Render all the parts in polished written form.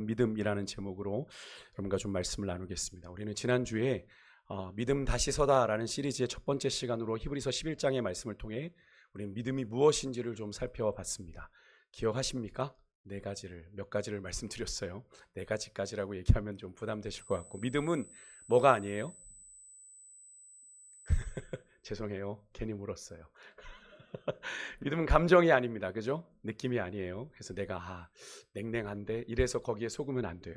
믿음이라는 제목으로 여러분과 좀 말씀을 나누겠습니다. 우리는 지난주에 믿음 다시 서다라는 시리즈의 첫 번째 시간으로 히브리서 11장의 말씀을 통해 우리는 믿음이 무엇인지를 좀 살펴봤습니다. 기억하십니까? 몇 가지를 말씀드렸어요. 4가지까지라고 얘기하면 좀 부담되실 것 같고, 믿음은 뭐가 아니에요? 죄송해요. 괜히 물었어요. 믿음은 감정이 아닙니다. 그죠? 느낌이 아니에요. 그래서 내가 냉랭한데 이래서 거기에 속으면 안 돼요.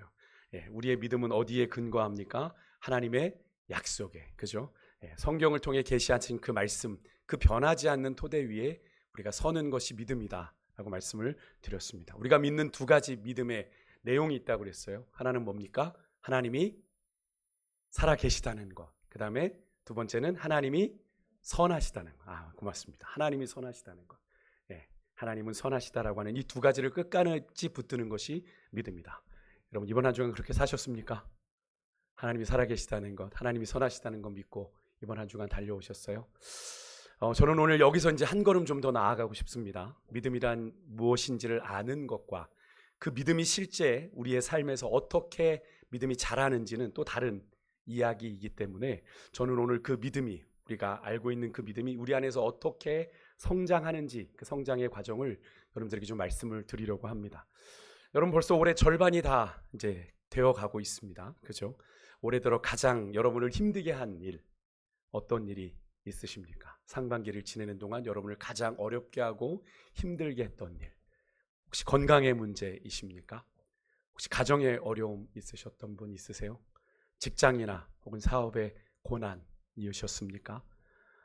우리의 믿음은 어디에 근거합니까? 하나님의 약속에. 그죠? 성경을 통해 계시하신 그 말씀, 그 변하지 않는 토대 위에 우리가 서는 것이 믿음이다 라고 말씀을 드렸습니다. 우리가 믿는 2가지 믿음의 내용이 있다고 그랬어요. 하나는 뭡니까? 하나님이 살아계시다는 것. 그 다음에 2번째는 하나님이 선하시다는 것. 고맙습니다. 하나님이 선하시다는 것. 하나님은 선하시다라고 하는 이 2가지를 끝까지 붙드는 것이 믿음이다. 여러분, 이번 한 주간 그렇게 사셨습니까? 하나님이 살아계시다는 것, 하나님이 선하시다는 것 믿고 이번 한 주간 달려오셨어요? 저는 오늘 여기서 이제 한 걸음 좀 더 나아가고 싶습니다. 믿음이란 무엇인지를 아는 것과 그 믿음이 실제 우리의 삶에서 어떻게 믿음이 자라는지는 또 다른 이야기이기 때문에 저는 오늘 그 믿음이, 우리가 알고 있는 그 믿음이 우리 안에서 어떻게 성장하는지, 그 성장의 과정을 여러분들에게 좀 말씀을 드리려고 합니다. 여러분, 벌써 올해 절반이 다 이제 되어 가고 있습니다. 그죠? 올해 들어 가장 여러분을 힘들게 한 일, 어떤 일이 있으십니까? 상반기를 지내는 동안 여러분을 가장 어렵게 하고 힘들게 했던 일, 혹시 건강의 문제이십니까? 혹시 가정에 어려움 있으셨던 분 있으세요? 직장이나 혹은 사업의 고난이셨습니까?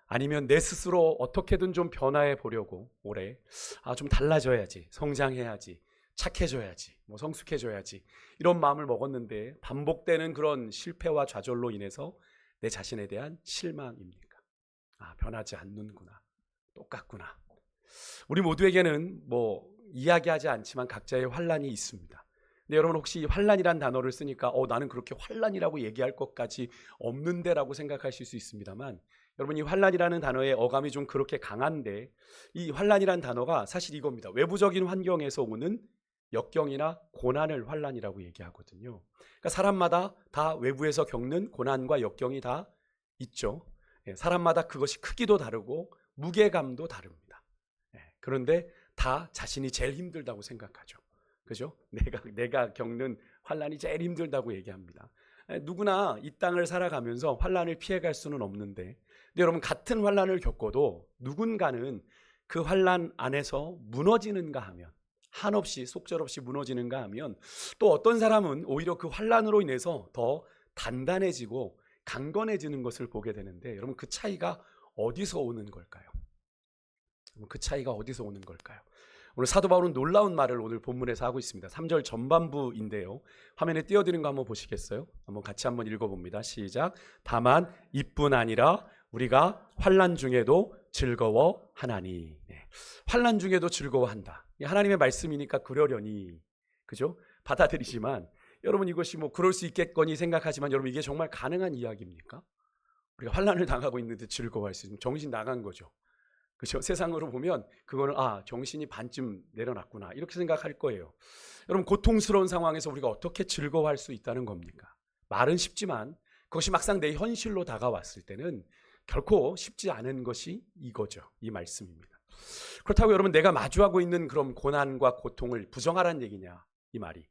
아니면 내 스스로 어떻게든 좀 변화해 보려고 올해 좀 달라져야지, 성장해야지, 착해져야지, 성숙해져야지 이런 마음을 먹었는데 반복되는 그런 실패와 좌절로 인해서 내 자신에 대한 실망입니까? 변하지 않는구나, 똑같구나. 우리 모두에게는 이야기하지 않지만 각자의 환난이 있습니다. 근데 여러분, 혹시 환난이란 단어를 쓰니까 나는 그렇게 환난이라고 얘기할 것까지 없는데 라고 생각하실 수 있습니다만, 여러분, 이 환난이라는 단어의 어감이 좀 그렇게 강한데, 이 환난이란 단어가 사실 이겁니다. 외부적인 환경에서 오는 역경이나 고난을 환난이라고 얘기하거든요. 그러니까 사람마다 다 외부에서 겪는 고난과 역경이 다 있죠. 사람마다 그것이 크기도 다르고 무게감도 다릅니다. 그런데 다 자신이 제일 힘들다고 생각하죠. 그죠? 내가 겪는 환난이 제일 힘들다고 얘기합니다. 누구나 이 땅을 살아가면서 환난을 피해갈 수는 없는데, 근데 여러분, 같은 환난을 겪어도 누군가는 그 환난 안에서 무너지는가 하면, 한없이 속절없이 무너지는가 하면, 또 어떤 사람은 오히려 그 환난으로 인해서 더 단단해지고 강건해지는 것을 보게 되는데, 여러분, 그 차이가 어디서 오는 걸까요? 그 차이가 어디서 오는 걸까요? 오늘 사도 바울은 놀라운 말을 오늘 본문에서 하고 있습니다. 3절 전반부인데요. 화면에 띄워드린 거 한번 보시겠어요? 같이 한번 읽어봅니다. 시작. 다만 이뿐 아니라 우리가 환난 중에도 즐거워하나니. 환난 중에도 즐거워한다. 하나님의 말씀이니까 그러려니, 그죠? 받아들이지만, 여러분, 이것이 그럴 수 있겠거니 생각하지만, 여러분, 이게 정말 가능한 이야기입니까? 우리가 환난을 당하고 있는데 즐거워할 수 있으면 정신 나간 거죠. 그렇죠? 세상으로 보면 그거는 정신이 반쯤 내려놨구나 이렇게 생각할 거예요. 여러분, 고통스러운 상황에서 우리가 어떻게 즐거워할 수 있다는 겁니까? 말은 쉽지만 그것이 막상 내 현실로 다가왔을 때는 결코 쉽지 않은 것이 이거죠. 이 말씀입니다. 그렇다고 여러분, 내가 마주하고 있는 그런 고난과 고통을 부정하라는 얘기냐, 이 말이.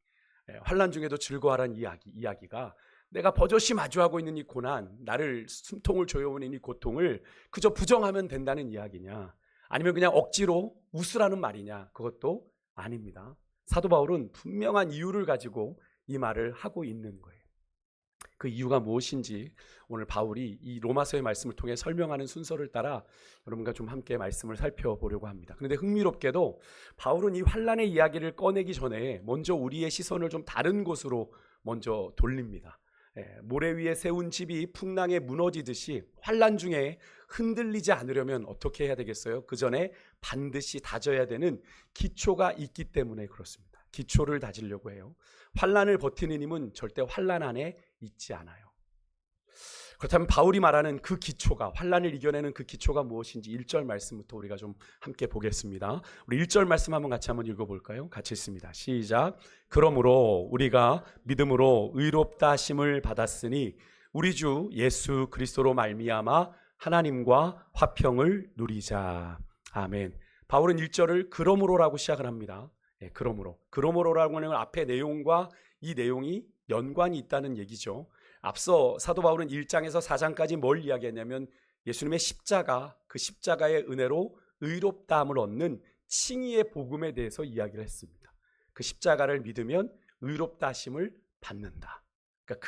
환난 중에도 즐거워하라는 이야기가 내가 버젓이 마주하고 있는 이 고난, 나를 숨통을 조여오는 이 고통을 그저 부정하면 된다는 이야기냐, 아니면 그냥 억지로 웃으라는 말이냐, 그것도 아닙니다. 사도 바울은 분명한 이유를 가지고 이 말을 하고 있는 거예요. 그 이유가 무엇인지 오늘 바울이 이 로마서의 말씀을 통해 설명하는 순서를 따라 여러분과 좀 함께 말씀을 살펴보려고 합니다. 그런데 흥미롭게도 바울은 이 환난의 이야기를 꺼내기 전에 먼저 우리의 시선을 좀 다른 곳으로 먼저 돌립니다. 모래 위에 세운 집이 풍랑에 무너지듯이 환난 중에 흔들리지 않으려면 어떻게 해야 되겠어요? 그 전에 반드시 다져야 되는 기초가 있기 때문에 그렇습니다. 기초를 다지려고 해요. 환난을 버티는 힘은 절대 환난 안에 있지 않아요. 그렇다면 바울이 말하는 그 기초가, 환난을 이겨내는 그 기초가 무엇인지 1절 말씀부터 우리가 좀 함께 보겠습니다. 우리 1절 말씀 한번 같이 한번 읽어볼까요? 같이 읽습니다. 시작. 그러므로 우리가 믿음으로 의롭다 하심을 받았으니 우리 주 예수 그리스도로 말미암아 하나님과 화평을 누리자. 아멘. 바울은 1절을 그러므로라고 시작을 합니다. 네, 그러므로라고 하는 앞의 내용과 이 내용이 연관이 있다는 얘기죠. 앞서 사도 바울은 1장에서 4장까지 뭘 이야기했냐면 예수님의 십자가, 그 십자가의 은혜로 의롭다함을 얻는 칭의의 복음에 대해서 이야기를 했습니다. 그 십자가를 믿으면 의롭다 하심을 받는다. 그러니까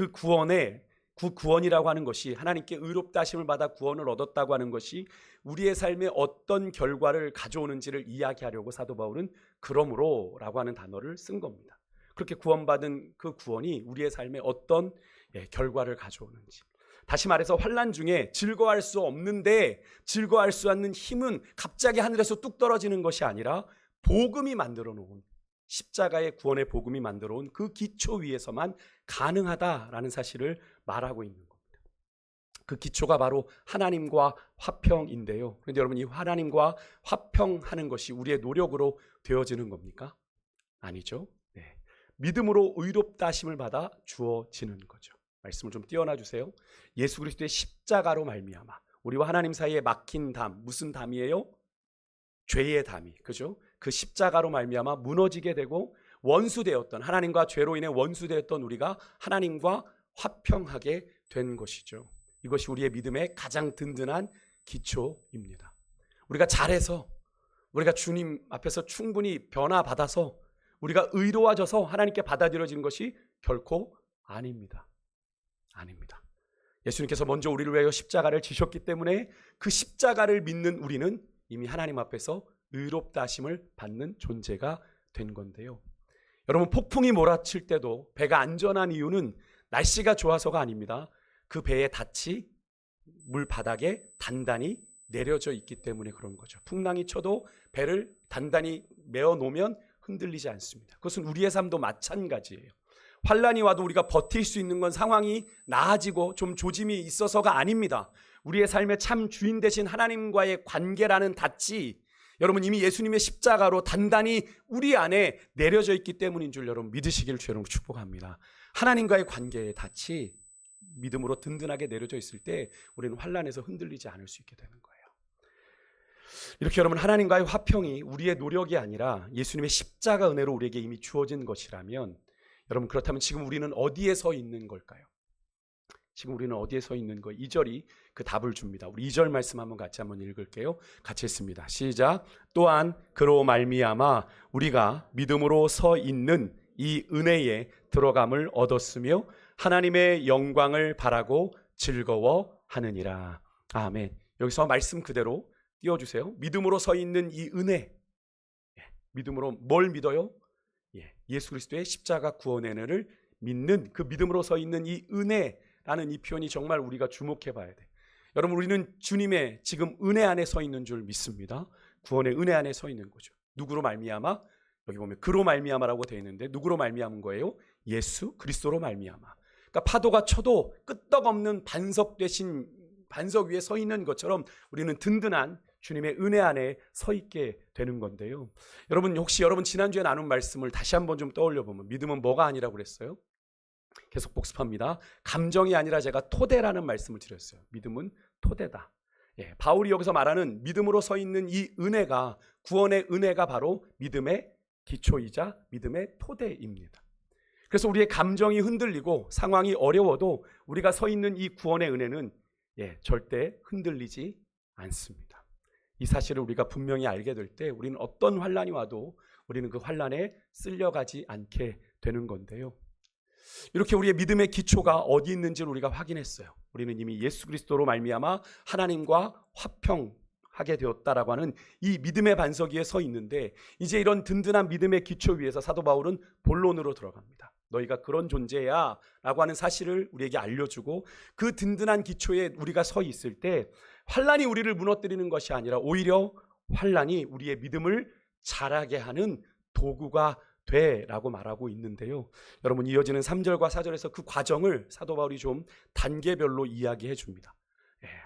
그 구원이라고 하는 것이, 하나님께 의롭다 하심을 받아 구원을 얻었다고 하는 것이 우리의 삶에 어떤 결과를 가져오는지를 이야기하려고 사도 바울은 그러므로라고 하는 단어를 쓴 겁니다. 그렇게 구원받은 그 구원이 우리의 삶에 어떤 결과를 가져오는지. 다시 말해서 환난 중에 즐거워할 수 없는데 즐거워할 수 없는 힘은 갑자기 하늘에서 뚝 떨어지는 것이 아니라 복음이 만들어 놓은, 십자가의 구원의 복음이 만들어 온 그 기초 위에서만 가능하다라는 사실을 말하고 있는 겁니다. 그 기초가 바로 하나님과 화평인데요. 그런데 여러분, 이 하나님과 화평하는 것이 우리의 노력으로 되어지는 겁니까? 아니죠. 네. 믿음으로 의롭다 하심을 받아 주어지는 거죠. 말씀을 좀 띄워놔 주세요. 예수 그리스도의 십자가로 말미암아 우리와 하나님 사이에 막힌 담, 무슨 담이에요? 죄의 담이, 그죠? 그 십자가로 말미암아 무너지게 되고 원수되었던, 하나님과 죄로 인해 원수되었던 우리가 하나님과 화평하게 된 것이죠. 이것이 우리의 믿음의 가장 든든한 기초입니다. 우리가 잘해서, 우리가 주님 앞에서 충분히 변화받아서, 우리가 의로워져서 하나님께 받아들여진 것이 결코 아닙니다. 아닙니다. 예수님께서 먼저 우리를 위하여 십자가를 지셨기 때문에 그 십자가를 믿는 우리는 이미 하나님 앞에서 의롭다 하심을 받는 존재가 된 건데요. 여러분, 폭풍이 몰아칠 때도 배가 안전한 이유는 날씨가 좋아서가 아닙니다. 그 배의 닻이 물 바닥에 단단히 내려져 있기 때문에 그런 거죠. 풍랑이 쳐도 배를 단단히 메어 놓으면 흔들리지 않습니다. 그것은 우리의 삶도 마찬가지예요. 환란이 와도 우리가 버틸 수 있는 건 상황이 나아지고 좀 조짐이 있어서가 아닙니다. 우리의 삶의 참 주인 되신 하나님과의 관계라는 닻이 여러분 이미 예수님의 십자가로 단단히 우리 안에 내려져 있기 때문인 줄 여러분 믿으시기를 주로 축복합니다. 하나님과의 관계의 닻이 믿음으로 든든하게 내려져 있을 때 우리는 환란에서 흔들리지 않을 수 있게 되는 거예요. 이렇게 여러분, 하나님과의 화평이 우리의 노력이 아니라 예수님의 십자가 은혜로 우리에게 이미 주어진 것이라면, 여러분 그렇다면 지금 우리는 어디에 서 있는 걸까요? 지금 우리는 어디에 서 있는 거? 2절이 그 답을 줍니다. 우리 2절 말씀 같이 한번 읽을게요. 같이 읽습니다. 시작. 또한 그로 말미암아 우리가 믿음으로 서 있는 이 은혜에 들어감을 얻었으며 하나님의 영광을 바라고 즐거워하느니라. 아멘. 여기서 말씀 그대로 띄워주세요. 믿음으로 서 있는 이 은혜. 믿음으로 뭘 믿어요? 예수 그리스도의 십자가 구원의 은혜를 믿는 그 믿음으로 서 있는 이 은혜라는 이 표현이 정말 우리가 주목해 봐야 돼. 여러분, 우리는 주님의 지금 은혜 안에 서 있는 줄 믿습니다. 구원의 은혜 안에 서 있는 거죠. 누구로 말미암아? 여기 보면 그로 말미암아라고 되어 있는데 누구로 말미암은 거예요? 예수 그리스도로 말미암아. 그러니까 파도가 쳐도 끄떡없는 반석 되신 반석 위에 서 있는 것처럼 우리는 든든한 주님의 은혜 안에 서 있게 되는 건데요. 여러분, 혹시 여러분 지난주에 나눈 말씀을 다시 한번 좀 떠올려 보면 믿음은 뭐가 아니라고 그랬어요? 계속 복습합니다. 감정이 아니라 제가 토대라는 말씀을 드렸어요. 믿음은 토대다. 바울이 여기서 말하는 믿음으로 서 있는 이 은혜가, 구원의 은혜가 바로 믿음의 기초이자 믿음의 토대입니다. 그래서 우리의 감정이 흔들리고 상황이 어려워도 우리가 서 있는 이 구원의 은혜는 절대 흔들리지 않습니다. 이 사실을 우리가 분명히 알게 될 때 우리는 어떤 환란이 와도 우리는 그 환란에 쓸려가지 않게 되는 건데요. 이렇게 우리의 믿음의 기초가 어디 있는지를 우리가 확인했어요. 우리는 이미 예수 그리스도로 말미암아 하나님과 화평하게 되었다라고 하는 이 믿음의 반석 위에 서 있는데, 이제 이런 든든한 믿음의 기초 위에서 사도 바울은 본론으로 들어갑니다. 너희가 그런 존재야 라고 하는 사실을 우리에게 알려주고, 그 든든한 기초에 우리가 서 있을 때 환란이 우리를 무너뜨리는 것이 아니라 오히려 환란이 우리의 믿음을 자라게 하는 도구가 돼라고 말하고 있는데요. 여러분 이어지는 3절과 4절에서 그 과정을 사도 바울이 좀 단계별로 이야기해 줍니다.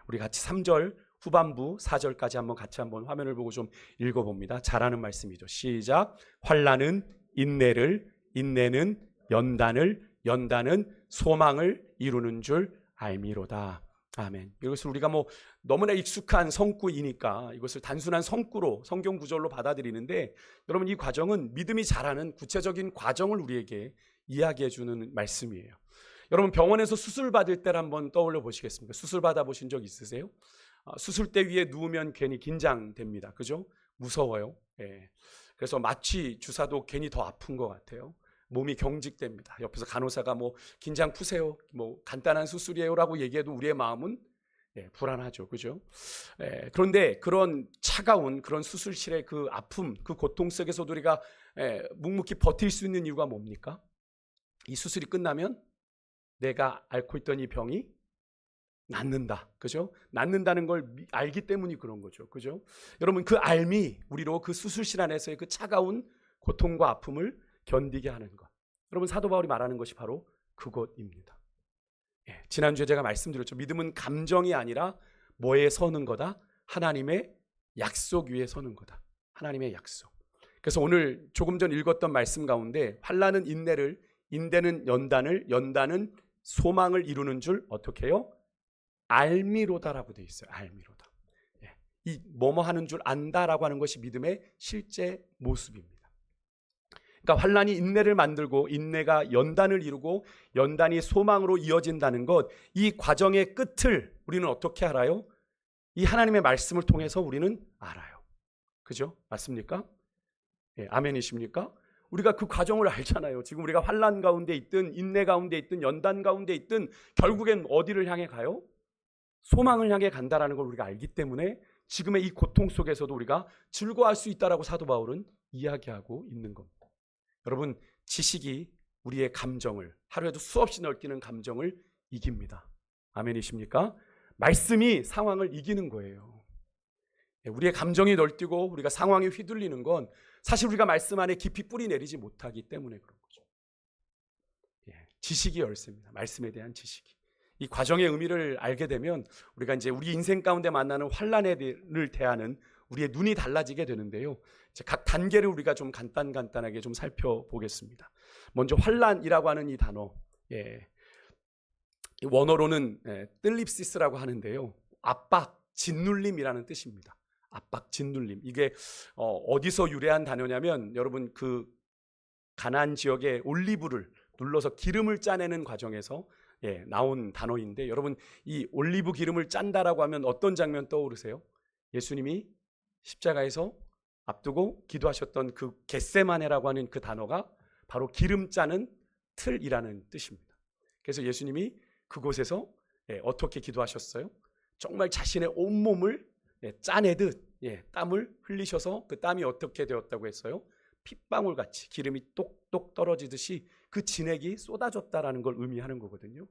우리 같이 3절 후반부 4절까지 한번 화면을 보고 좀 읽어봅니다. 잘하는 말씀이죠. 시작. 환난은 인내를, 인내는 연단을, 연단은 소망을 이루는 줄 알미로다. 아멘. 이것을 우리가 너무나 익숙한 성구이니까 이것을 단순한 성구로 성경 구절로 받아들이는데, 여러분 이 과정은 믿음이 자라는 구체적인 과정을 우리에게 이야기해 주는 말씀이에요. 여러분 병원에서 수술 받을 때를 한번 떠올려 보시겠습니까? 수술 받아 보신 적 있으세요? 수술대 위에 누우면 괜히 긴장됩니다. 그죠? 무서워요. 그래서 마취 주사도 괜히 더 아픈 것 같아요. 몸이 경직됩니다. 옆에서 간호사가 긴장 푸세요, 간단한 수술이에요라고 얘기해도 우리의 마음은 불안하죠. 그죠? 그런데 그런 차가운 그런 수술실의 그 아픔, 그 고통 속에서도 우리가 묵묵히 버틸 수 있는 이유가 뭡니까? 이 수술이 끝나면 내가 앓고 있던 이 병이 낫는다. 그죠? 낫는다는 걸 알기 때문이 그런 거죠. 그죠? 여러분 그 알미 우리로 그 수술실 안에서의 그 차가운 고통과 아픔을 견디게 하는 것. 여러분 사도 바울이 말하는 것이 바로 그것입니다. 지난주에 제가 말씀드렸죠. 믿음은 감정이 아니라 뭐에 서는 거다? 하나님의 약속 위에 서는 거다. 하나님의 약속. 그래서 오늘 조금 전 읽었던 말씀 가운데 환난은 인내를, 인내는 연단을, 연단은 소망을 이루는 줄 어떻게 해요? 알미로다라고 되어 있어요. 알미로다. 이 뭐뭐 하는 줄 안다라고 하는 것이 믿음의 실제 모습입니다. 그러니까 환난이 인내를 만들고 인내가 연단을 이루고 연단이 소망으로 이어진다는 것, 이 과정의 끝을 우리는 어떻게 알아요? 이 하나님의 말씀을 통해서 우리는 알아요. 그죠? 맞습니까? 아멘이십니까? 우리가 그 과정을 알잖아요. 지금 우리가 환난 가운데 있든 인내 가운데 있든 연단 가운데 있든 결국엔 어디를 향해 가요? 소망을 향해 간다라는 걸 우리가 알기 때문에 지금의 이 고통 속에서도 우리가 즐거워할 수 있다라고 사도 바울은 이야기하고 있는 겁니다. 여러분 지식이 우리의 감정을, 하루에도 수없이 널뛰는 감정을 이깁니다. 아멘이십니까? 말씀이 상황을 이기는 거예요. 우리의 감정이 널뛰고 우리가 상황에 휘둘리는 건 사실 우리가 말씀 안에 깊이 뿌리 내리지 못하기 때문에 그런 거죠. 지식이 열쇠입니다. 말씀에 대한 지식이. 이 과정의 의미를 알게 되면 우리가 이제 우리 인생 가운데 만나는 환난을 대하는 우리의 눈이 달라지게 되는데요. 이제 각 단계를 우리가 좀 간단하게 좀 살펴보겠습니다. 먼저 환난이라고 하는 이 단어, 원어로는 뜰립시스라고 하는데요. 압박, 짓눌림이라는 뜻입니다. 압박, 짓눌림. 이게 어디서 유래한 단어냐면 여러분 그 가나안 지역의 올리브를 눌러서 기름을 짜내는 과정에서 나온 단어인데, 여러분 이 올리브 기름을 짠다라고 하면 어떤 장면 떠오르세요? 예수님이 십자가에서 앞두고 기도하셨던 그 겟세마네라고 하는 그 단어가 바로 기름 짜는 틀이라는 뜻입니다. 그래서 예수님이 그곳에서 어떻게 기도하셨어요? 정말 자신의 온몸을 짜내듯 땀을 흘리셔서 그 땀이 어떻게 되었다고 했어요? 핏방울같이 기름이 똑똑 떨어지듯이 그 진액이 쏟아졌다라는 걸 의미하는 거거든요.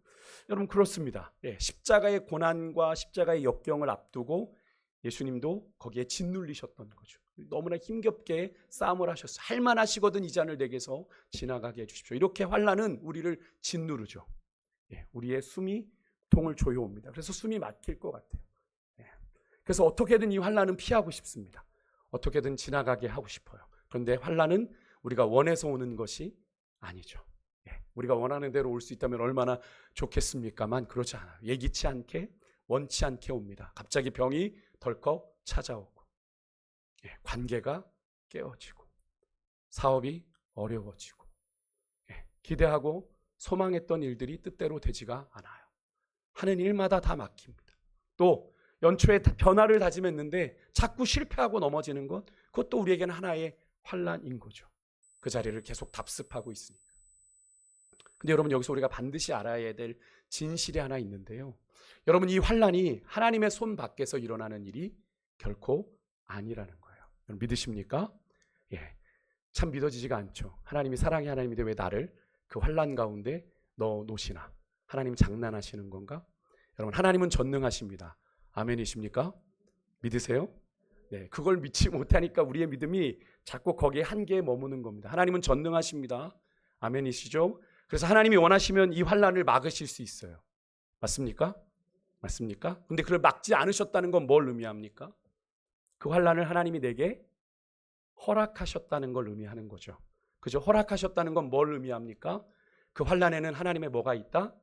여러분 그렇습니다. 십자가의 고난과 십자가의 역경을 앞두고 예수님도 거기에 짓눌리셨던 거죠. 너무나 힘겹게 싸움을 하셨어요. 할만하시거든 이 잔을 내게서 지나가게 해주십시오. 이렇게 환난은 우리를 짓누르죠. 우리의 숨이 통을 조여옵니다. 그래서 숨이 막힐 것 같아요. 그래서 어떻게든 이 환난은 피하고 싶습니다. 어떻게든 지나가게 하고 싶어요. 그런데 환난은 우리가 원해서 오는 것이 아니죠. 우리가 원하는 대로 올 수 있다면 얼마나 좋겠습니까만 그렇지 않아요. 예기치 않게 원치 않게 옵니다. 갑자기 병이 덜컥 찾아오고 관계가 깨어지고 사업이 어려워지고 기대하고 소망했던 일들이 뜻대로 되지가 않아요. 하는 일마다 다 막힙니다. 또 연초에 변화를 다짐했는데 자꾸 실패하고 넘어지는 것, 그것도 우리에게는 하나의 환난인 거죠. 그 자리를 계속 답습하고 있으니까. 근데 여러분 여기서 우리가 반드시 알아야 될 진실이 하나 있는데요. 여러분 이 환난이 하나님의 손 밖에서 일어나는 일이 결코 아니라는 거예요. 여러분 믿으십니까? 참 믿어지지가 않죠. 하나님이 사랑의 하나님인데 왜 나를 그 환난 가운데 넣어 놓으시나? 하나님 장난하시는 건가? 여러분 하나님은 전능하십니다. 아멘이십니까? 믿으세요? 네, 그걸 믿지 못하니까 우리의 믿음이 자꾸 거기에 한계에 머무는 겁니다. 하나님은 전능하십니다. 아멘이시죠? 그래서 하나님이 원하시면 이 환난을 막으실 수 있어요. 맞습니까? 맞습니까? 근데 그걸 막지 않으셨다는 건 뭘 의미합니까? 그 환난을 하나님이 내게 허락하셨다는 걸 의미하는 거죠. 그죠? 허락하셨다는 건 뭘 의미합니까? 그 환난에는 하나님의 뭐가 있다?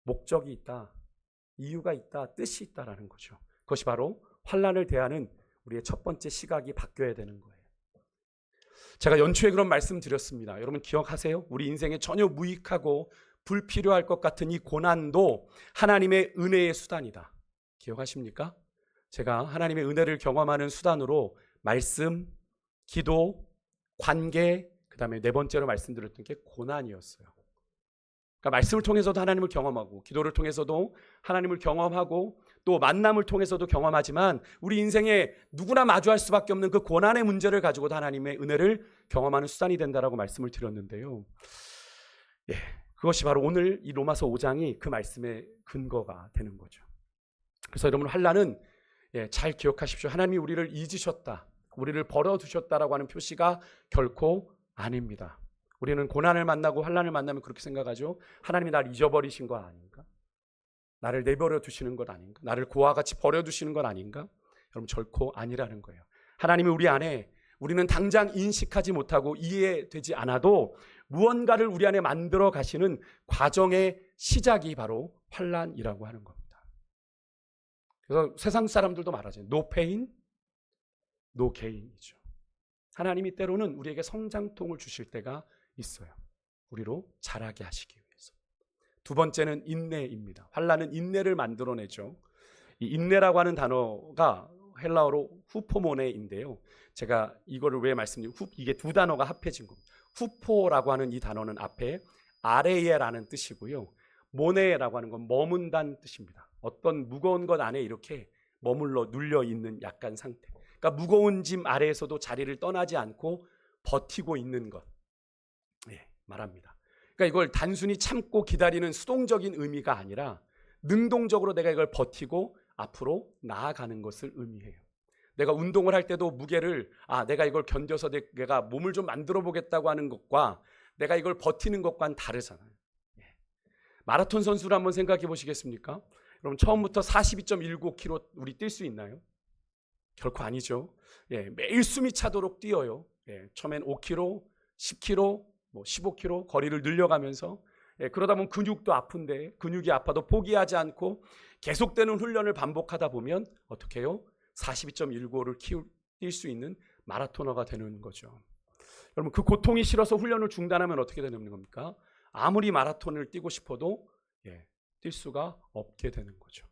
목적이 있다. 이유가 있다. 뜻이 있다라는 거죠. 그것이 바로 환난을 대하는 우리의 첫 번째 시각이 바뀌어야 되는 거예요. 제가 연초에 그런 말씀 드렸습니다. 여러분 기억하세요? 우리 인생에 전혀 무익하고 불필요할 것 같은 이 고난도 하나님의 은혜의 수단이다. 기억하십니까? 제가 하나님의 은혜를 경험하는 수단으로 말씀, 기도, 관계, 그 다음에 네 번째로 말씀드렸던 게 고난이었어요. 그러니까 말씀을 통해서도 하나님을 경험하고 기도를 통해서도 하나님을 경험하고 또 만남을 통해서도 경험하지만 우리 인생에 누구나 마주할 수밖에 없는 그 고난의 문제를 가지고도 하나님의 은혜를 경험하는 수단이 된다라고 말씀을 드렸는데요. 예, 그것이 바로 오늘 이 로마서 5장이 그 말씀의 근거가 되는 거죠. 그래서 여러분 환난은 잘 기억하십시오. 하나님이 우리를 잊으셨다, 우리를 버려두셨다라고 하는 표시가 결코 아닙니다. 우리는 고난을 만나고 환난을 만나면 그렇게 생각하죠. 하나님이 나를 잊어버리신 거 아닌가? 나를 내버려 두시는 것 아닌가? 나를 고와 같이 버려두시는 것 아닌가? 여러분 절코 아니라는 거예요. 하나님이 우리 안에 우리는 당장 인식하지 못하고 이해되지 않아도 무언가를 우리 안에 만들어 가시는 과정의 시작이 바로 환난이라고 하는 겁니다. 그래서 세상 사람들도 말하죠. No pain, no gain이죠. 하나님이 때로는 우리에게 성장통을 주실 때가 있어요. 우리로 자라게 하시기 위해서. 두 번째는 인내입니다. 환난은 인내를 만들어내죠. 이 인내라고 하는 단어가 헬라어로 후포모네인데요. 제가 이거를 왜 말씀드리면 이게 두 단어가 합해진 겁니다. 후포라고 하는 이 단어는 앞에 아레예라는 뜻이고요. 모네라고 하는 건 머문다는 뜻입니다. 어떤 무거운 것 안에 이렇게 머물러 눌려 있는 약간 상태. 그러니까 무거운 짐 아래에서도 자리를 떠나지 않고 버티고 있는 것 말합니다. 그러니까 이걸 단순히 참고 기다리는 수동적인 의미가 아니라 능동적으로 내가 이걸 버티고 앞으로 나아가는 것을 의미해요. 내가 운동을 할 때도 무게를 내가 이걸 견뎌서 내가 몸을 좀 만들어 보겠다고 하는 것과 내가 이걸 버티는 것과는 다르잖아요. 마라톤 선수를 한번 생각해 보시겠습니까? 여러분 처음부터 42.19km 우리 뛸 수 있나요? 결코 아니죠. 매일 숨이 차도록 뛰어요. 처음엔 5km, 10km, 15km 거리를 늘려가면서 그러다 보면 근육도 아픈데 근육이 아파도 포기하지 않고 계속되는 훈련을 반복하다 보면 어떻게 해요? 42.15를 뛸 수 있는 마라토너가 되는 거죠. 여러분 그 고통이 싫어서 훈련을 중단하면 어떻게 되는 겁니까? 아무리 마라톤을 뛰고 싶어도 뛸 수가 없게 되는 거죠.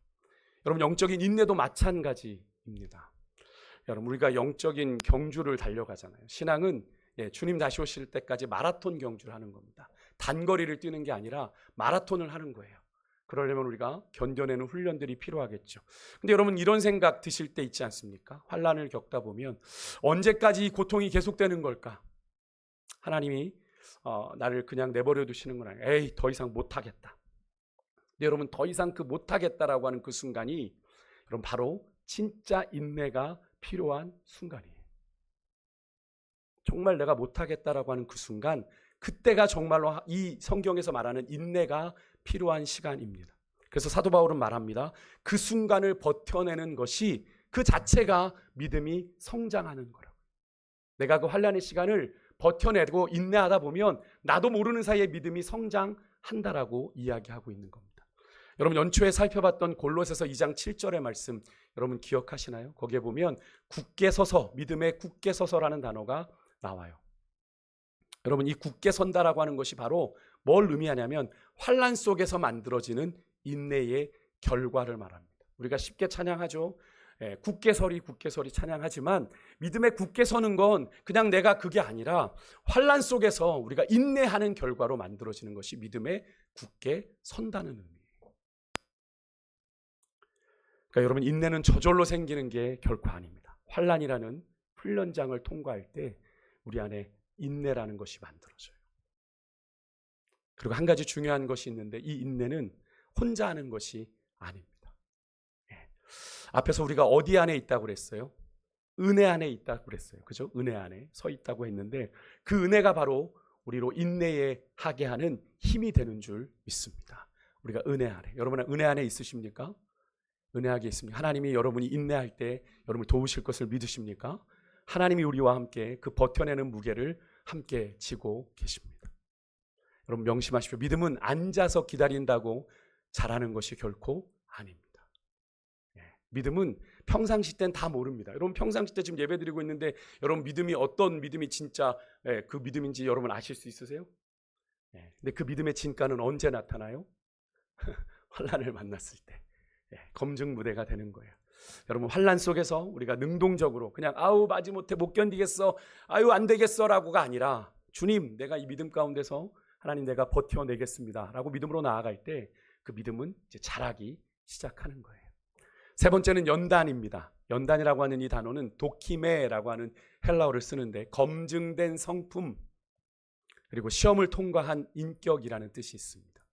여러분 영적인 인내도 마찬가지입니다. 여러분 우리가 영적인 경주를 달려가잖아요. 신앙은 주님 다시 오실 때까지 마라톤 경주를 하는 겁니다. 단거리를 뛰는 게 아니라 마라톤을 하는 거예요. 그러려면 우리가 견뎌내는 훈련들이 필요하겠죠. 근데 여러분 이런 생각 드실 때 있지 않습니까? 환난을 겪다 보면 언제까지 이 고통이 계속되는 걸까? 하나님이 나를 그냥 내버려 두시는 건 아니에요. 에이 더 이상 못하겠다. 근데 여러분 더 이상 그 못하겠다라고 하는 그 순간이 여러분 바로 진짜 인내가 필요한 순간이에요. 정말 내가 못하겠다라고 하는 그 순간, 그때가 정말로 이 성경에서 말하는 인내가 필요한 시간입니다. 그래서 사도 바울은 말합니다. 그 순간을 버텨내는 것이 그 자체가 믿음이 성장하는 거라고. 내가 그 환난의 시간을 버텨내고 인내하다 보면 나도 모르는 사이에 믿음이 성장한다라고 이야기하고 있는 겁니다. 여러분 연초에 살펴봤던 골로새서 2장 7절의 말씀 여러분 기억하시나요? 거기에 보면 굳게 서서, 믿음에 굳게 서서라는 단어가 나와요. 여러분 이 굳게 선다라고 하는 것이 바로 뭘 의미하냐면 환난 속에서 만들어지는 인내의 결과를 말합니다. 우리가 쉽게 찬양하죠. 굳게 서리 찬양하지만 믿음에 굳게 서는 건 그냥 내가 그게 아니라 환난 속에서 우리가 인내하는 결과로 만들어지는 것이 믿음에 굳게 선다는 의미예요. 그러니까 여러분 인내는 저절로 생기는 게 결코 아닙니다. 환난이라는 훈련장을 통과할 때 우리 안에 인내라는 것이 만들어져요. 그리고 한 가지 중요한 것이 있는데 이 인내는 혼자 하는 것이 아닙니다. 앞에서 우리가 어디 안에 있다고 그랬어요? 은혜 안에 있다고 그랬어요. 그죠? 은혜 안에 서 있다고 했는데 그 은혜가 바로 우리로 인내에 하게 하는 힘이 되는 줄 믿습니다. 우리가 은혜 안에, 여러분 은혜 안에 있으십니까? 은혜 안에 있습니까? 하나님이 여러분이 인내할 때 여러분을 도우실 것을 믿으십니까? 하나님이 우리와 함께 그 버텨내는 무게를 함께 지고 계십니다. 여러분 명심하십시오. 믿음은 앉아서 기다린다고 잘하는 것이 결코 아닙니다. 믿음은 평상시 때는 다 모릅니다. 여러분 평상시 때 지금 예배드리고 있는데 여러분 믿음이 어떤 믿음이 진짜 그 믿음인지 여러분 아실 수 있으세요? 근데 그 믿음의 진가는 언제 나타나요? 환난을 만났을 때 검증 무대가 되는 거예요. 여러분 환난 속에서 우리가 능동적으로 그냥 아우 마지못해 못 견디겠어, 아유 안 되겠어라고가 아니라 주님 내가 이 믿음 가운데서 하나님 내가 버텨내겠습니다 라고 믿음으로 나아갈 때 그 믿음은 이제 자라기 시작하는 거예요. 세 번째는 연단입니다. 연단이라고 하는 이 단어는 도키메라고 하는 헬라어를 쓰는데 검증된 성품 그리고 시험을 통과한 인격이라는 뜻이 있습니다.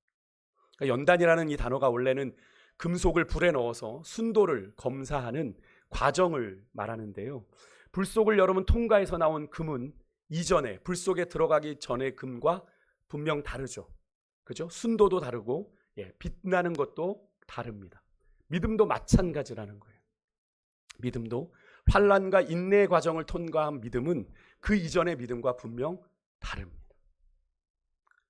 그러니까 연단이라는 이 단어가 원래는 금속을 불에 넣어서 순도를 검사하는 과정을 말하는데요. 불 속을 여러분 통과해서 나온 금은 이전에 불 속에 들어가기 전의 금과 분명 다르죠. 그죠? 순도도 다르고 빛나는 것도 다릅니다. 믿음도 마찬가지라는 거예요. 믿음도 환난과 인내의 과정을 통과한 믿음은 그 이전의 믿음과 분명 다릅니다.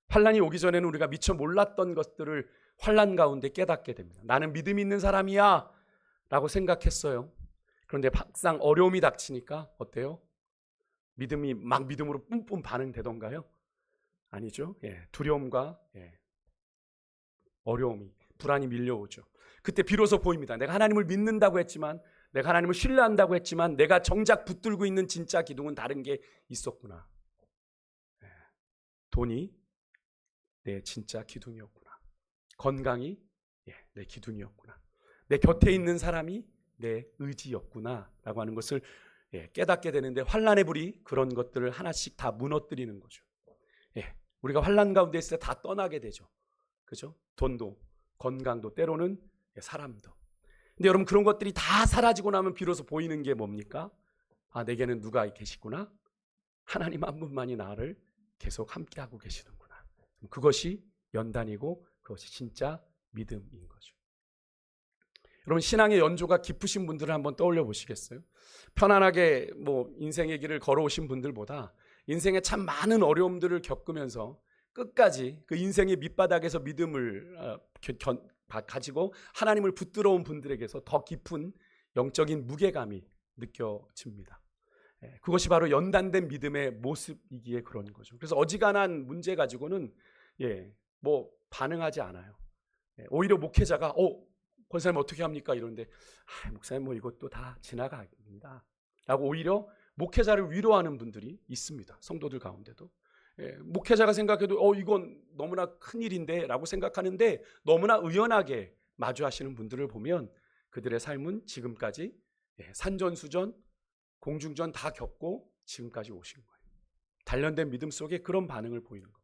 환난이 오기 전에는 우리가 미처 몰랐던 것들을 환난 가운데 깨닫게 됩니다. 나는 믿음 있는 사람이야 라고 생각했어요. 그런데 막상 어려움이 닥치니까 어때요? 믿음이 막 믿음으로 뿜뿜 반응되던가요? 아니죠. 두려움과 어려움이, 불안이 밀려오죠. 그때 비로소 보입니다. 내가 하나님을 믿는다고 했지만, 내가 하나님을 신뢰한다고 했지만 내가 정작 붙들고 있는 진짜 기둥은 다른 게 있었구나. 돈이 내 진짜 기둥이었구나. 건강이 내 기둥이었구나. 내 곁에 있는 사람이 내 의지였구나 라고 하는 것을 깨닫게 되는데 환난의 불이 그런 것들을 하나씩 다 무너뜨리는 거죠. 우리가 환난 가운데 있을 때 다 떠나게 되죠. 그죠? 돈도 건강도 때로는 사람도. 근데 여러분 그런 것들이 다 사라지고 나면 비로소 보이는 게 뭡니까? 아, 내게는 누가 계시구나. 하나님 한 분만이 나를 계속 함께하고 계시는구나. 그것이 연단이고 그것이 진짜 믿음인 거죠. 여러분 신앙의 연조가 깊으신 분들을 한번 떠올려 보시겠어요? 편안하게 인생의 길을 걸어오신 분들보다 인생에 참 많은 어려움들을 겪으면서 끝까지 그 인생의 밑바닥에서 믿음을 가지고 하나님을 붙들어 온 분들에게서 더 깊은 영적인 무게감이 느껴집니다. 그것이 바로 연단된 믿음의 모습이기에 그런 거죠. 그래서 어지간한 문제 가지고는 반응하지 않아요. 오히려 목회자가 권사님 어떻게 합니까? 이러는데 목사님 이것도 다 지나갑니다 라고 오히려 목회자를 위로하는 분들이 있습니다. 성도들 가운데도. 목회자가 생각해도 이건 너무나 큰일인데 라고 생각하는데 너무나 의연하게 마주하시는 분들을 보면 그들의 삶은 지금까지 산전수전 공중전 다 겪고 지금까지 오신 거예요. 단련된 믿음 속에 그런 반응을 보이는 거예요.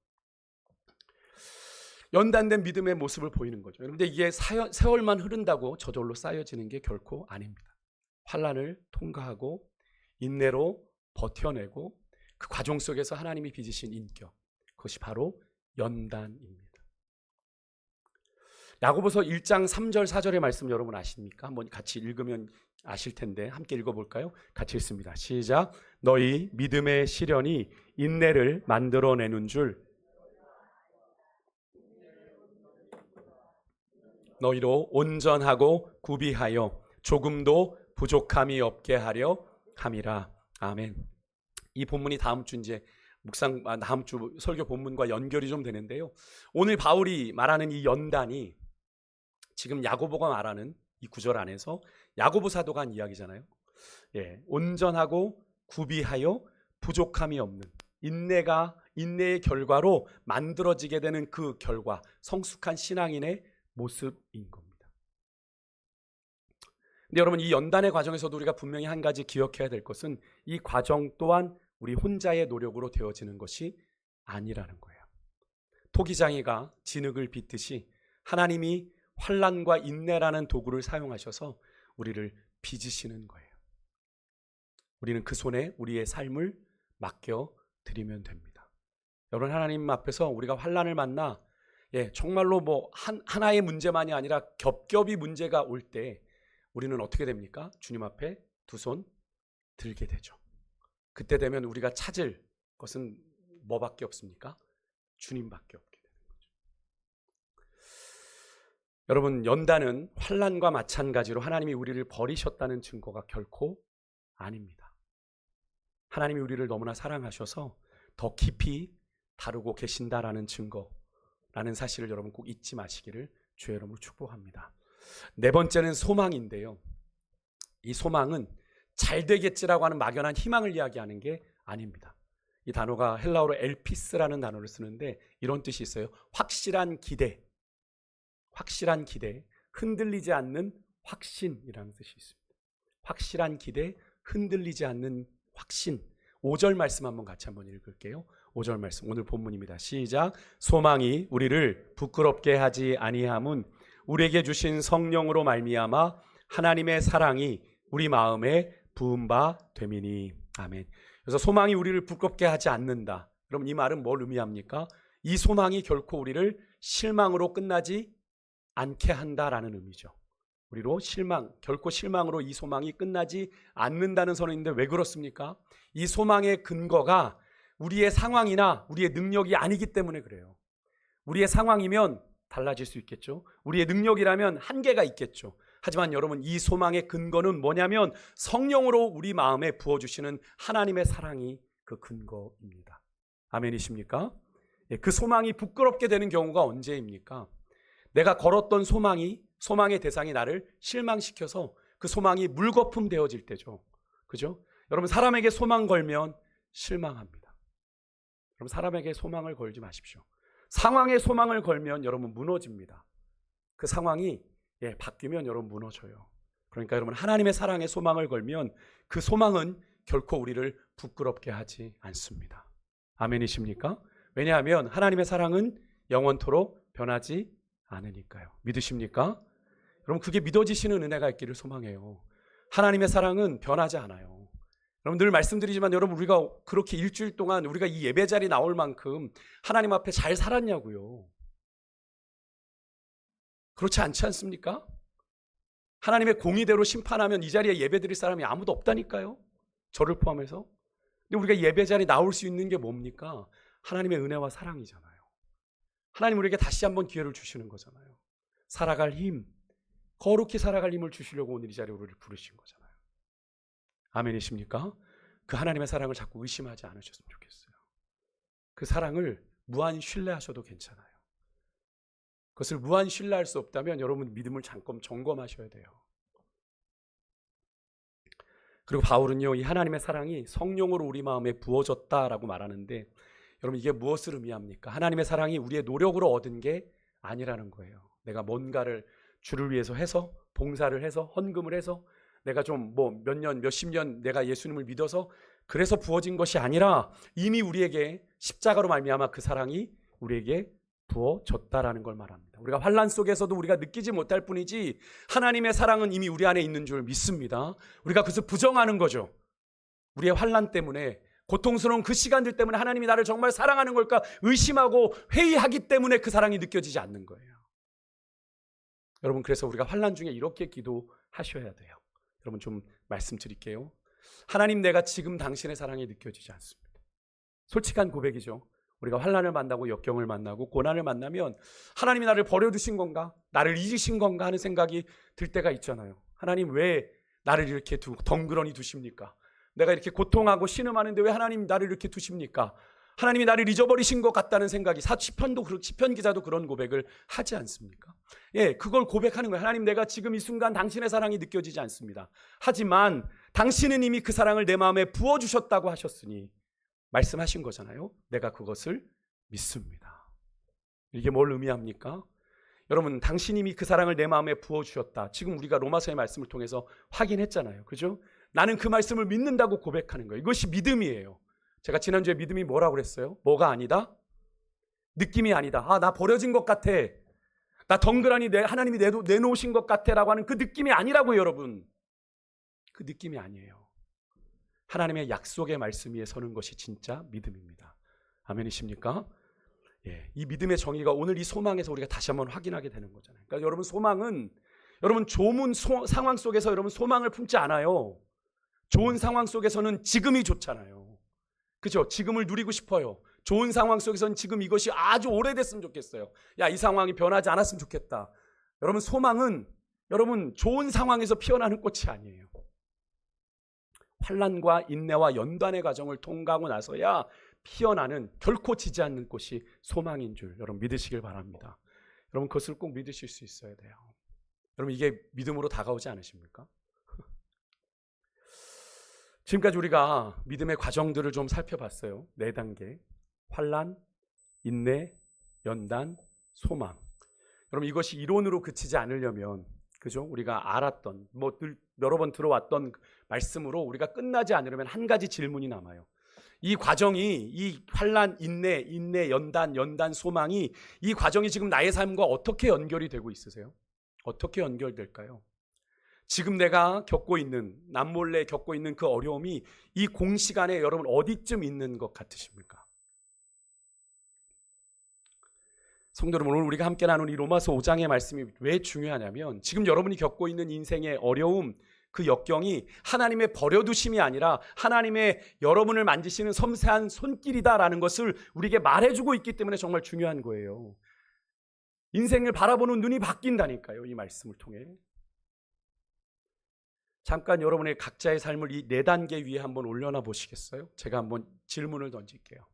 연단된 믿음의 모습을 보이는 거죠. 그런데 이게 세월만 흐른다고 저절로 쌓여지는 게 결코 아닙니다. 환난을 통과하고 인내로 버텨내고 그 과정 속에서 하나님이 빚으신 인격, 그것이 바로 연단입니다. 야고보서 1장 3절 4절의 말씀 여러분 아십니까? 한번 같이 읽으면 아실 텐데 함께 읽어볼까요? 같이 읽습니다. 시작. 너희 믿음의 시련이 인내를 만들어내는 줄 너희로 온전하고 구비하여 조금도 부족함이 없게 하려 함이라. 아멘. 이 본문이 다음 주 다음 주 설교 본문과 연결이 좀 되는데요. 오늘 바울이 말하는 이 연단이 지금 야고보가 말하는 이 구절 안에서 야고보 사도가 한 이야기잖아요. 온전하고 구비하여 부족함이 없는 인내의 결과로 만들어지게 되는 그 결과, 성숙한 신앙인의 모습인 겁니다. 근데 여러분 이 연단의 과정에서도 우리가 분명히 한 가지 기억해야 될 것은 이 과정 또한 우리 혼자의 노력으로 되어지는 것이 아니라는 거예요. 토기장이가 진흙을 빚듯이 하나님이 환난과 인내라는 도구를 사용하셔서 우리를 빚으시는 거예요. 우리는 그 손에 우리의 삶을 맡겨 드리면 됩니다. 여러분, 하나님 앞에서 우리가 환난을 만나 정말로 하나의 문제만이 아니라 겹겹이 문제가 올 때 우리는 어떻게 됩니까? 주님 앞에 두 손 들게 되죠. 그때 되면 우리가 찾을 것은 뭐밖에 없습니까? 주님밖에 없게 되는 거죠. 여러분, 연단은 환난과 마찬가지로 하나님이 우리를 버리셨다는 증거가 결코 아닙니다. 하나님이 우리를 너무나 사랑하셔서 더 깊이 다루고 계신다라는 증거라는 사실을 여러분 꼭 잊지 마시기를 주의 이름으로 축복합니다. 네 번째는 소망인데요. 이 소망은 잘 되겠지라고 하는 막연한 희망을 이야기하는 게 아닙니다. 이 단어가 헬라어로 엘피스라는 단어를 쓰는데 이런 뜻이 있어요. 확실한 기대, 흔들리지 않는 확신이라는 뜻이 있습니다. 확실한 기대, 흔들리지 않는 확신. 5절 말씀 같이 한번 읽을게요. 5절 말씀, 오늘 본문입니다. 시작. 소망이 우리를 부끄럽게 하지 아니함은 우리에게 주신 성령으로 말미암아 하나님의 사랑이 우리 마음에 부은 바 됨이니. 아멘. 그래서 소망이 우리를 부끄럽게 하지 않는다. 그럼 이 말은 뭘 의미합니까? 이 소망이 결코 우리를 실망으로 끝나지 않게 한다라는 의미죠. 결코 실망으로 이 소망이 끝나지 않는다는 선언인데 왜 그렇습니까? 이 소망의 근거가 우리의 상황이나 우리의 능력이 아니기 때문에 그래요. 우리의 상황이면 달라질 수 있겠죠. 우리의 능력이라면 한계가 있겠죠. 하지만 여러분, 이 소망의 근거는 뭐냐면 성령으로 우리 마음에 부어주시는 하나님의 사랑이 그 근거입니다. 아멘이십니까? 그 소망이 부끄럽게 되는 경우가 언제입니까? 내가 걸었던 소망의 대상이 나를 실망시켜서 그 소망이 물거품 되어질 때죠. 그죠? 여러분, 사람에게 소망 걸면 실망합니다. 여러분, 사람에게 소망을 걸지 마십시오. 상황에 소망을 걸면 여러분 무너집니다. 그 상황이 바뀌면 여러분 무너져요. 그러니까 여러분, 하나님의 사랑에 소망을 걸면 그 소망은 결코 우리를 부끄럽게 하지 않습니다. 아멘이십니까? 왜냐하면 하나님의 사랑은 영원토록 변하지 않으니까요. 믿으십니까? 여러분, 그게 믿어지시는 은혜가 있기를 소망해요. 하나님의 사랑은 변하지 않아요. 여러분, 늘 말씀드리지만 여러분, 우리가 그렇게 일주일 동안 우리가 이 예배 자리 나올 만큼 하나님 앞에 잘 살았냐고요. 그렇지 않지 않습니까? 하나님의 공의대로 심판하면 이 자리에 예배 드릴 사람이 아무도 없다니까요. 저를 포함해서. 근데 우리가 예배 자리 나올 수 있는 게 뭡니까? 하나님의 은혜와 사랑이잖아요. 하나님 우리에게 다시 한번 기회를 주시는 거잖아요. 살아갈 힘, 거룩히 살아갈 힘을 주시려고 오늘 이 자리에 우리를 부르신 거잖아요. 아멘이십니까? 그 하나님의 사랑을 자꾸 의심하지 않으셨으면 좋겠어요. 그 사랑을 무한 신뢰하셔도 괜찮아요. 그것을 무한 신뢰할 수 없다면 여러분 믿음을 잠깐 점검하셔야 돼요. 그리고 바울은요, 이 하나님의 사랑이 성령으로 우리 마음에 부어졌다라고 말하는데 여러분, 이게 무엇을 의미합니까? 하나님의 사랑이 우리의 노력으로 얻은 게 아니라는 거예요. 내가 뭔가를 주를 위해서 해서, 봉사를 해서, 헌금을 해서, 내가 좀 몇 년, 몇십 년 내가 예수님을 믿어서 그래서 부어진 것이 아니라 이미 우리에게 십자가로 말미암아 그 사랑이 우리에게 부어졌다라는 걸 말합니다. 우리가 환난 속에서도 우리가 느끼지 못할 뿐이지 하나님의 사랑은 이미 우리 안에 있는 줄 믿습니다. 우리가 그것을 부정하는 거죠. 우리의 환난 때문에, 고통스러운 그 시간들 때문에 하나님이 나를 정말 사랑하는 걸까 의심하고 회의하기 때문에 그 사랑이 느껴지지 않는 거예요. 여러분, 그래서 우리가 환난 중에 이렇게 기도하셔야 돼요. 여러분, 좀 말씀드릴게요. 하나님, 내가 지금 당신의 사랑이 느껴지지 않습니다. 솔직한 고백이죠. 우리가 환난을 만나고 역경을 만나고 고난을 만나면 하나님이 나를 버려두신 건가? 나를 잊으신 건가? 하는 생각이 들 때가 있잖아요. 하나님, 왜 나를 이렇게 덩그러니 두십니까? 내가 이렇게 고통하고 신음하는데 왜 하나님 나를 이렇게 두십니까? 하나님이 나를 잊어버리신 것 같다는 생각이, 시편 기자도 그런 고백을 하지 않습니까? 그걸 고백하는 거예요. 하나님, 내가 지금 이 순간 당신의 사랑이 느껴지지 않습니다. 하지만 당신은 이미 그 사랑을 내 마음에 부어주셨다고 하셨으니 말씀하신 거잖아요. 내가 그것을 믿습니다. 이게 뭘 의미합니까? 여러분, 당신이 이미 그 사랑을 내 마음에 부어주셨다. 지금 우리가 로마서의 말씀을 통해서 확인했잖아요. 그죠? 나는 그 말씀을 믿는다고 고백하는 거예요. 이것이 믿음이에요. 제가 지난주에 믿음이 뭐라고 그랬어요? 뭐가 아니다? 느낌이 아니다. 나 버려진 것 같아. 나 덩그러니 하나님이 내놓으신 것 같아 라고 하는 그 느낌이 아니라고요, 여러분. 그 느낌이 아니에요. 하나님의 약속의 말씀 위에 서는 것이 진짜 믿음입니다. 아멘이십니까? 예, 이 믿음의 정의가 오늘 이 소망에서 우리가 다시 한번 확인하게 되는 거잖아요. 그러니까 여러분, 소망은 여러분 좋은 상황 속에서 여러분 소망을 품지 않아요. 좋은 상황 속에서는 지금이 좋잖아요. 그죠? 지금을 누리고 싶어요. 좋은 상황 속에서는 지금 이것이 아주 오래됐으면 좋겠어요. 야, 이 상황이 변하지 않았으면 좋겠다. 여러분, 소망은 여러분 좋은 상황에서 피어나는 꽃이 아니에요. 환난과 인내와 연단의 과정을 통과하고 나서야 피어나는, 결코 지지 않는 꽃이 소망인 줄 여러분 믿으시길 바랍니다. 여러분, 그것을 꼭 믿으실 수 있어야 돼요. 여러분, 이게 믿음으로 다가오지 않으십니까? 지금까지 우리가 믿음의 과정들을 좀 살펴봤어요. 4단계. 환난, 인내, 연단, 소망. 여러분, 이것이 이론으로 그치지 않으려면, 그죠? 우리가 알았던, 늘 여러 번 들어왔던 말씀으로 우리가 끝나지 않으려면 한 가지 질문이 남아요. 이 과정이, 이 환난, 인내, 연단, 소망이, 이 과정이 지금 나의 삶과 어떻게 연결이 되고 있으세요? 어떻게 연결될까요? 지금 내가 겪고 있는, 남몰래 겪고 있는 그 어려움이 이 공시간에 여러분 어디쯤 있는 것 같으십니까? 성도 여러분, 오늘 우리가 함께 나눈 이 로마서 5장의 말씀이 왜 중요하냐면, 지금 여러분이 겪고 있는 인생의 어려움, 그 역경이 하나님의 버려두심이 아니라 하나님의 여러분을 만지시는 섬세한 손길이다라는 것을 우리에게 말해주고 있기 때문에 정말 중요한 거예요. 인생을 바라보는 눈이 바뀐다니까요, 이 말씀을 통해. 잠깐 여러분의 각자의 삶을 이 4단계 위에 한번 올려놔 보시겠어요? 제가 한번 질문을 던질게요.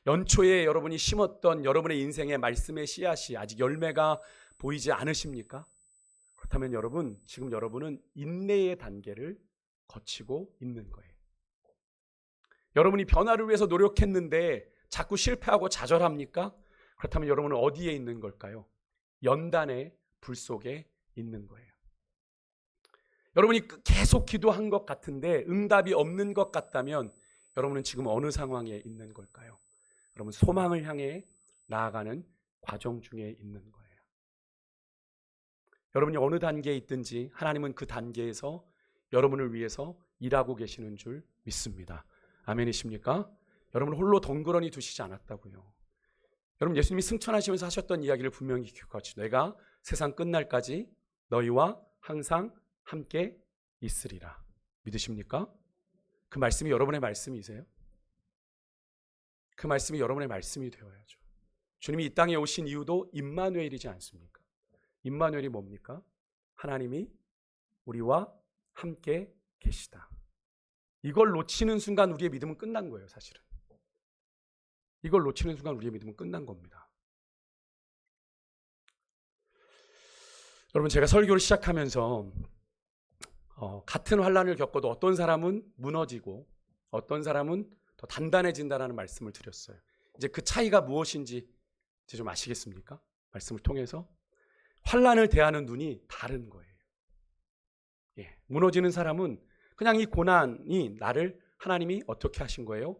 연초에 여러분이 심었던 여러분의 인생의 말씀의 씨앗이 아직 열매가 보이지 않으십니까? 그렇다면 여러분, 지금 여러분은 인내의 단계를 거치고 있는 거예요. 여러분이 변화를 위해서 노력했는데 자꾸 실패하고 좌절합니까? 그렇다면 여러분은 어디에 있는 걸까요? 연단의 불 속에 있는 거예요. 여러분이 계속 기도한 것 같은데 응답이 없는 것 같다면 여러분은 지금 어느 상황에 있는 걸까요? 여러분, 소망을 향해 나아가는 과정 중에 있는 거예요. 여러분이 어느 단계에 있든지 하나님은 그 단계에서 여러분을 위해서 일하고 계시는 줄 믿습니다. 아멘이십니까? 여러분 홀로 덩그러니 두시지 않았다고요. 여러분, 예수님이 승천하시면서 하셨던 이야기를 분명히 기억하시죠. 내가 세상 끝날까지 너희와 항상 함께 있으리라. 믿으십니까? 그 말씀이 여러분의 말씀이세요? 그 말씀이 여러분의 말씀이 되어야죠. 주님이 이 땅에 오신 이유도 임마누엘이지 않습니까? 임마누엘이 뭡니까? 하나님이 우리와 함께 계시다. 이걸 놓치는 순간 우리의 믿음은 끝난 거예요, 사실은. 이걸 놓치는 순간 우리의 믿음은 끝난 겁니다. 여러분, 제가 설교를 시작하면서 같은 환난을 겪어도 어떤 사람은 무너지고 어떤 사람은 더 단단해진다라는 말씀을 드렸어요. 이제 그 차이가 무엇인지 이제 좀 아시겠습니까? 말씀을 통해서 환난을 대하는 눈이 다른 거예요. 예, 무너지는 사람은 그냥 이 고난이 나를 하나님이 어떻게 하신 거예요?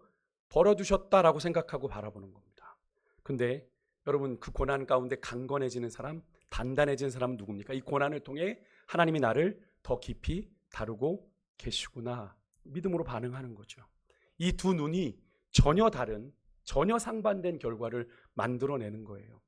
벌어두셨다라고 생각하고 바라보는 겁니다. 근데 여러분, 그 고난 가운데 강건해지는 사람, 단단해지는 사람은 누굽니까? 이 고난을 통해 하나님이 나를 더 깊이 다루고 계시구나, 믿음으로 반응하는 거죠. 이 두 눈이 전혀 다른, 전혀 상반된 결과를 만들어내는 거예요.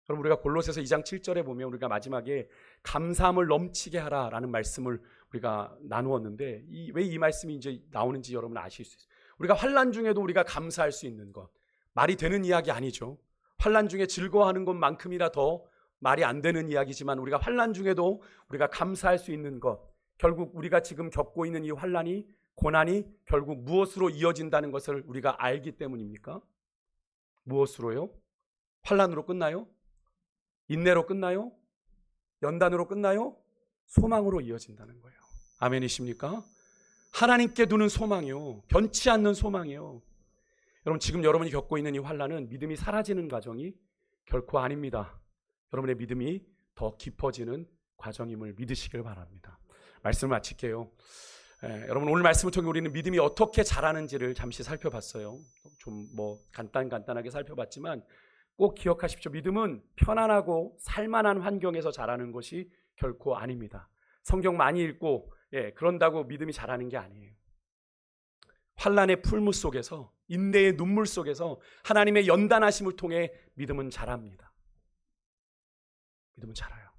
그럼 우리가 골로새서 2장 7절에 보면 우리가 마지막에 감사함을 넘치게 하라라는 말씀을 우리가 나누었는데, 왜 이 말씀이 이제 나오는지 여러분 아실 수 있어요. 우리가 환난 중에도 우리가 감사할 수 있는 것, 말이 되는 이야기 아니죠. 환난 중에 즐거워하는 것만큼이라 더 말이 안 되는 이야기지만, 우리가 환난 중에도 우리가 감사할 수 있는 것, 결국 우리가 지금 겪고 있는 이 환난이, 고난이 결국 무엇으로 이어진다는 것을 우리가 알기 때문입니까? 무엇으로요? 환난으로 끝나요? 인내로 끝나요? 연단으로 끝나요? 소망으로 이어진다는 거예요. 아멘이십니까? 하나님께 두는 소망이요, 변치 않는 소망이요. 여러분, 지금 여러분이 겪고 있는 이 환난은 믿음이 사라지는 과정이 결코 아닙니다. 여러분의 믿음이 더 깊어지는 과정임을 믿으시길 바랍니다. 말씀을 마칠게요. 여러분, 오늘 말씀을 통해 우리는 믿음이 어떻게 자라는지를 잠시 살펴봤어요. 좀 간단하게 살펴봤지만 꼭 기억하십시오. 믿음은 편안하고 살만한 환경에서 자라는 것이 결코 아닙니다. 성경 많이 읽고 그런다고 믿음이 자라는 게 아니에요. 환난의 풀무 속에서, 인내의 눈물 속에서 하나님의 연단하심을 통해 믿음은 자랍니다. 믿음은 자라요.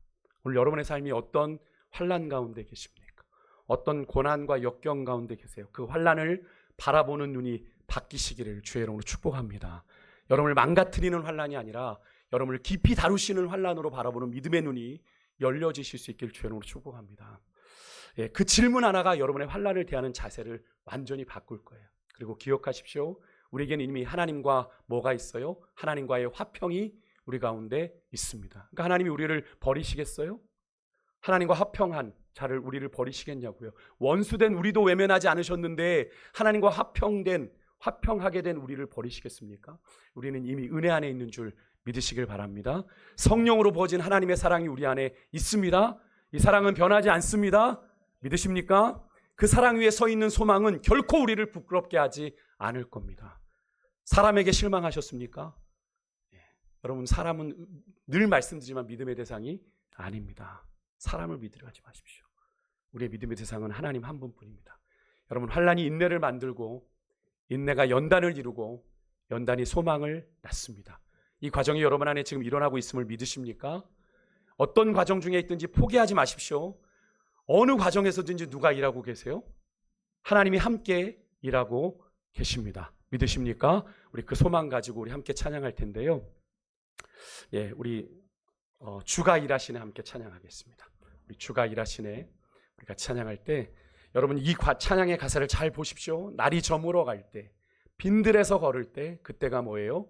오늘 여러분의 삶이 어떤 환난 가운데 계십니까? 어떤 고난과 역경 가운데 계세요? 그 환난을 바라보는 눈이 바뀌시기를 주의 이름으로 축복합니다. 여러분을 망가뜨리는 환난이 아니라 여러분을 깊이 다루시는 환난으로 바라보는 믿음의 눈이 열려지실 수 있기를 주의 이름으로 축복합니다. 예, 그 질문 하나가 여러분의 환난을 대하는 자세를 완전히 바꿀 거예요. 그리고 기억하십시오. 우리에게는 이미 하나님과 뭐가 있어요? 하나님과의 화평이 우리 가운데 있습니다. 그러니까 하나님이 우리를 버리시겠어요? 하나님과 화평한 자를 우리를 버리시겠냐고요. 원수된 우리도 외면하지 않으셨는데 하나님과 화평하게 된 우리를 버리시겠습니까? 우리는 이미 은혜 안에 있는 줄 믿으시길 바랍니다. 성령으로 부어진 하나님의 사랑이 우리 안에 있습니다. 이 사랑은 변하지 않습니다. 믿으십니까? 그 사랑 위에 서 있는 소망은 결코 우리를 부끄럽게 하지 않을 겁니다. 사람에게 실망하셨습니까? 여러분, 사람은 늘 말씀드리지만 믿음의 대상이 아닙니다. 사람을 믿으려 하지 마십시오. 우리의 믿음의 대상은 하나님 한 분뿐입니다. 여러분, 환난이 인내를 만들고 인내가 연단을 이루고 연단이 소망을 낳습니다. 이 과정이 여러분 안에 지금 일어나고 있음을 믿으십니까? 어떤 과정 중에 있든지 포기하지 마십시오. 어느 과정에서든지 누가 일하고 계세요? 하나님이 함께 일하고 계십니다. 믿으십니까? 우리 그 소망 가지고 우리 함께 찬양할 텐데요. 예, 우리 주가 일하시네 함께 찬양하겠습니다. 우리 주가 일하시네 우리가 찬양할 때 여러분 이 찬양의 가사를 잘 보십시오. 날이 저물어 갈 때, 빈들에서 걸을 때, 그때가 뭐예요?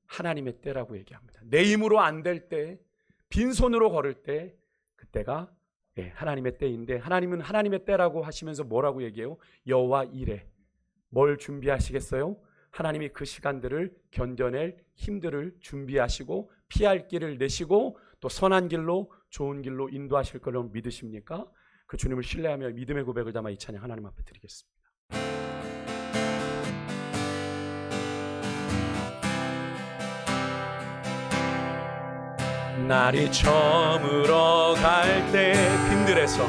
하나님의 때라고 얘기합니다. 내 힘으로 안 될 때, 빈손으로 걸을 때, 그때가 하나님의 때인데, 하나님은 하나님의 때라고 하시면서 뭐라고 얘기해요? 여호와 이레. 뭘 준비하시겠어요? 하나님이 그 시간들을 견뎌낼 힘들을 준비하시고 피할 길을 내시고 또 선한 길로 좋은 길로 인도하실 거라고 믿으십니까? 그 주님을 신뢰하며 믿음의 고백을 담아 이 찬양 하나님 앞에 드리겠습니다. 날이 저물어 갈 때 빈들에서